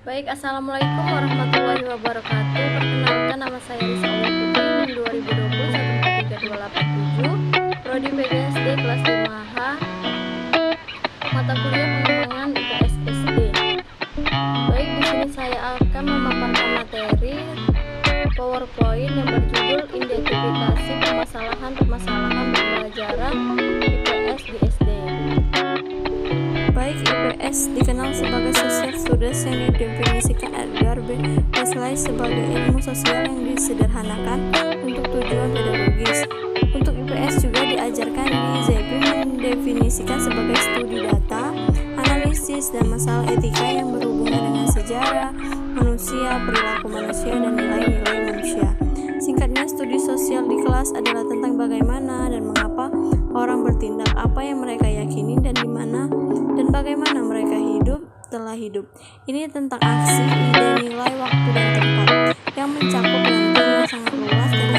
Baik, Assalamualaikum warahmatullahi wabarakatuh. Perkenalkan, nama saya Risa Putri, 2020 Prodi PGSD kelas 5H, mata kuliah pengembangan IPS SD. Baik, di sini saya akan memaparkan materi PowerPoint yang berjudul Identifikasi Permasalahan-permasalahan pembelajaran IPS di SD. Baik, IPS dikenal sebagai Social Studies yang didefinisikan Edgar B. Wesley sebagai ilmu sosial yang disederhanakan untuk tujuan pedagogis. Untuk IPS juga diajarkan di ZB mendefinisikan sebagai studi data, analisis, dan masalah etika yang berhubungan dengan sejarah manusia, perilaku manusia, dan nilai-nilai manusia. Singkatnya, studi sosial di kelas adalah tentang bagaimana dan mengapa orang bertindak, apa yang mereka yakini, dan di mana dan bagaimana mereka telah hidup. Ini tentang aksi, ide, nilai, waktu, dan tempat yang mencakup rantai yang sangat luas dan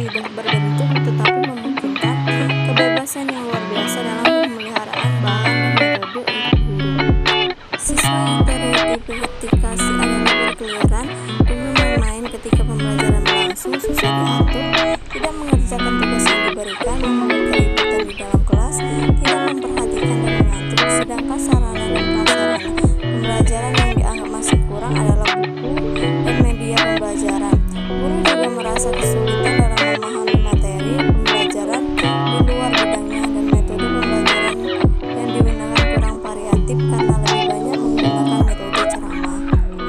tidak berbentuk, tetapi memungkinkan kebebasan yang luar biasa dalam pemeliharaan bahan dan metode untuk guru. Siswa yang teridentifikasi adalah berkeliaran dan bermain ketika pembelajaran berlangsung, susah diatur, tidak mengerjakan tugas yang diberikan, membuat keributan di dalam kelas, tidak memperhatikan dan mengatur, sedangkan sarana dan prasarana pembelajaran yang dianggap masih kurang adalah buku dan media pembelajaran. Guru juga merasa kesulitan dalam memahami materi pembelajaran di luar bidangnya, dan metode pembelajaran yang digunakan kurang variatif karena lebih banyak menggunakan metode ceramah.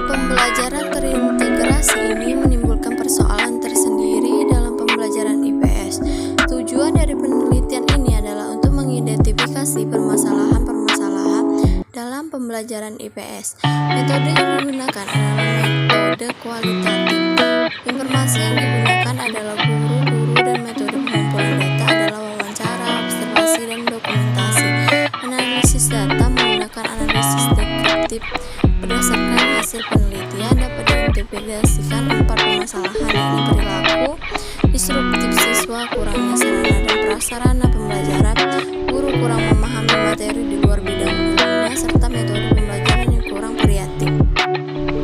Pembelajaran terintegrasi ini menimbulkan persoalan tersendiri dalam pembelajaran IPS. Tujuan dari penelitian ini adalah untuk mengidentifikasi permasalahan-permasalahan dalam pembelajaran IPS. Metode yang digunakan adalah metode kualitatif. Informasi yang digunakan adalah guru-guru, dan metode pengumpulan data adalah wawancara, observasi, dan dokumentasi. Analisis data menggunakan analisis deskriptif. Berdasarkan hasil penelitian dapat diidentifikasikan 4 permasalahan, yakni perilaku disruptif siswa, kurangnya sarana dan prasarana pembelajaran, guru kurang memahami materi di luar bidang ilmunya, serta metode pembelajaran yang kurang variatif.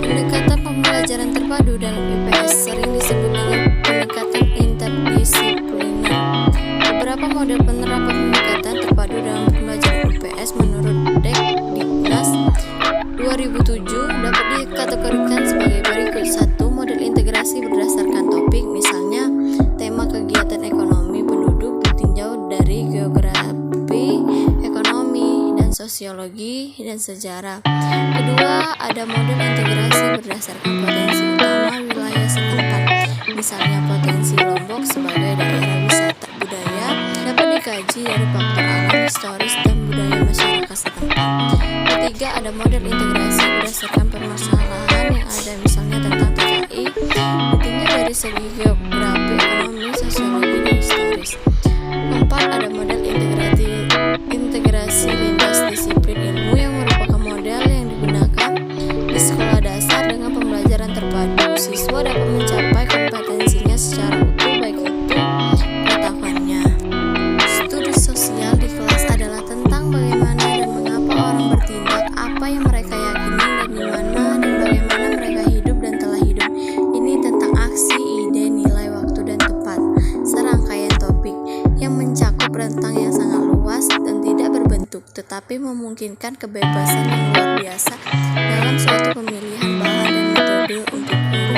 Pendekatan pembelajaran terpadu dalam IPS sering disebut dengan pendekatan interdisipliner. Beberapa model penerapan pendekatan terpadu dalam pembelajaran IPS menurut Dekdiknas 2007 dapat dikategorikan sebagai berikut. 1. Model integrasi berdasarkan topik, misalnya tema kegiatan ekonomi penduduk ditinjau dari geografi, ekonomi, dan sosiologi dan sejarah. Kedua, ada model integrasi berdasarkan potensi utama wilayah setempat, misalnya potensi Lombok sebagai daerah wisata budaya dapat dikaji dari faktor alam, historis, dan budaya masyarakat setempat. Ketiga, ada model integrasi berdasarkan permasalahan yang ada, misalnya tentang TKI, ditinjau dari segi geografi, ekonomi, sosiologi, dan historis. Keempat, ada model integrasi lintas disiplin ilmu yang merupakan model yang digunakan di sekolah dasar dengan pembelajaran terpadu. Siswa dapat mencapai kompetensinya secara utuh, baik itu pengetahuannya. Studi sosial di kelas adalah tentang bagaimana dan mengapa orang bertindak, apa yang mereka yakini, dan di mana dan bagaimana mereka hidup dan telah hidup. Ini tentang aksi, ide, nilai, waktu, dan tempat. Serangkaian topik yang mencakup rentang yang sangat luas dan tidak berbentuk, tetapi memungkinkan kebebasan yang luar biasa dalam suatu pemilihan bahan dan metode untuk guru.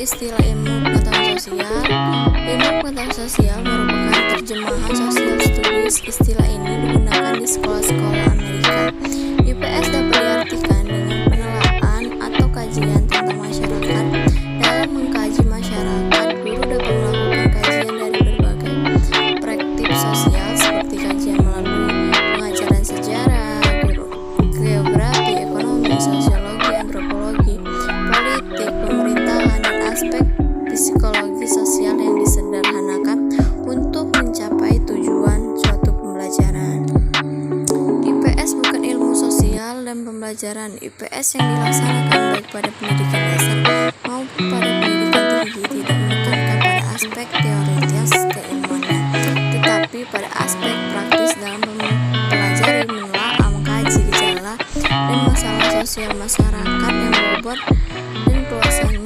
Istilah ilmu pengetahuan sosial. Ilmu pengetahuan sosial merupakan terjemahan social studies. Istilah ini digunakan di sekolah-sekolah Amerika. IPS dapat diartikan dengan penelaahan atau kajian tentang masyarakat. Dalam mengkaji masyarakat, guru dapat melakukan kajian dari berbagai praktik sosial seperti kajian melalui pengajaran sejarah, geografi, ekonomi, sosiologi, antropologi, politik, pemerintahan, dan aspek psikologi sosial yang disederhanakan untuk mencapai tujuan suatu pembelajaran. IPS bukan ilmu sosial dan pembelajaran. IPS yang dilaksanakan baik pada pendidikan dasar maupun pada pendidikan tinggi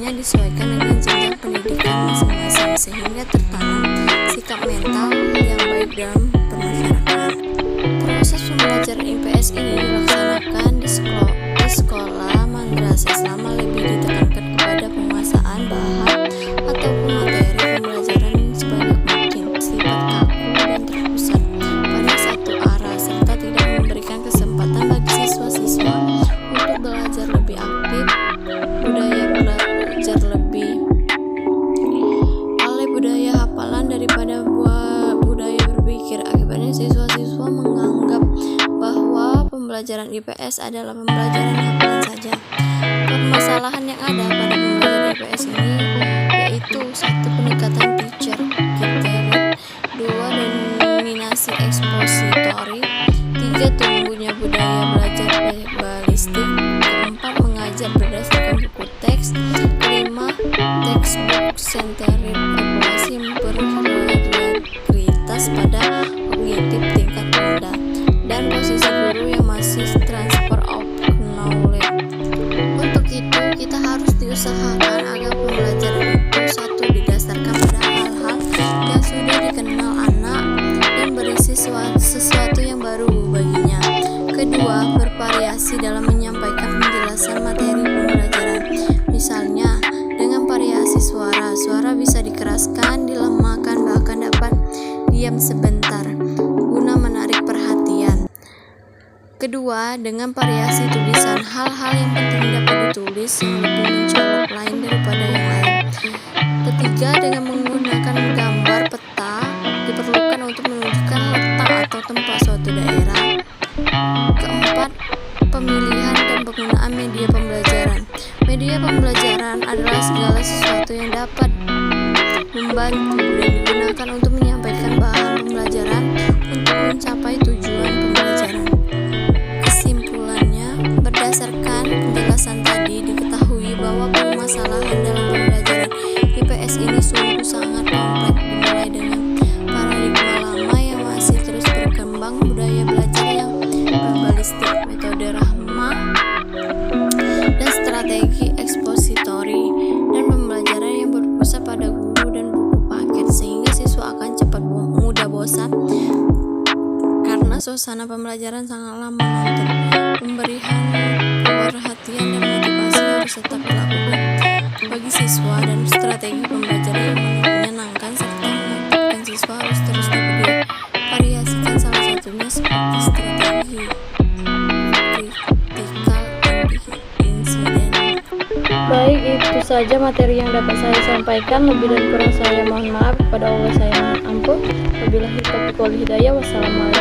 semuanya disesuaikan dengan jenjang pendidikan masing-masing sehingga tertanam sikap mental yang baik dalam bermasyarakat. Proses pembelajaran IPS ini dilaksanakan di sekolah madrasah selama lebih ditekankan kepada penguasaan bahan ataupun materi pembelajaran sebanyak mungkin, sifat kaku dan terpusat pada satu arah, serta tidak memberikan kesempatan bagi siswa-siswa untuk belajar lebih aktif, budaya belajar lebih alih budaya hafalan daripada budaya berpikir. Akibatnya siswa-siswa menganggap bahwa pembelajaran IPS adalah pembelajaran hafalan saja. Permasalahan yang ada pada pembelajaran IPS ini yaitu: 1. Pendekatan teacher gathered, 2. Dominasi ekspositori, 3. Tumbuhnya budaya belajar balistik, 4. Mengajar berdasarkan buku teks, 5. Textbook centered evaluasi berprioritas pada kognitif tingkat rendah, dan posisi guru yang masih transfer of knowledge. Untuk itu, kita harus diusahakan agar pembelajaran itu: 1. Didasarkan pada hal-hal yang sudah dikenal anak dan berisi sesuatu yang baru baginya. 2. Bervariasi dalam menyampaikan penjelasan materi pembelajaran. Misalnya, dengan variasi suara. Suara bisa dikeraskan, dilemahkan, bahkan dapat diam sebentar guna menarik perhatian. 2. Dengan variasi tulisan. Hal-hal yang penting dapat ditulis yang lebih mencolok lain daripada yang lain. 3. Dengan menggunakan gambar peta diperlukan untuk menunjukkan letak atau tempat suatu daerah. 4. Pemilihan dan penggunaan media pembelajaran. Media pembelajaran adalah segala sesuatu yang dapat membantu dan digunakan untuk menyampaikan bahan pembelajaran untuk mencapai tujuan pembelajaran. Kesimpulannya, berdasarkan penjelasan tadi diketahui bahwa permasalahan dalam pembelajaran IPS ini sungguh sangat kompleks, dimulai dengan paradigma lama yang masih terus berkembang, budaya belajar yang verbalistik, metode Rahma, dan strategi ekspositori, dan pembelajaran yang berpusat pada guru dan buku paket, sehingga siswa akan cepat mudah bosan karena suasana pembelajaran sangatlah monoton. Pemberian perhatian dan motivasi harus tetap dilakukan bagi siswa, dan strategi pembelajaran yang menyenangkan serta mengaktifkan siswa harus terus dapat divariasikan, salah satunya seperti strategi critical incident. Baik, itu saja materi yang dapat saya sampaikan. Lebih dan kurang saya mohon maaf. Kepada Allah saya mohon ampun. Wabillahi taufiq wal hidayah. Wassalamualaikum.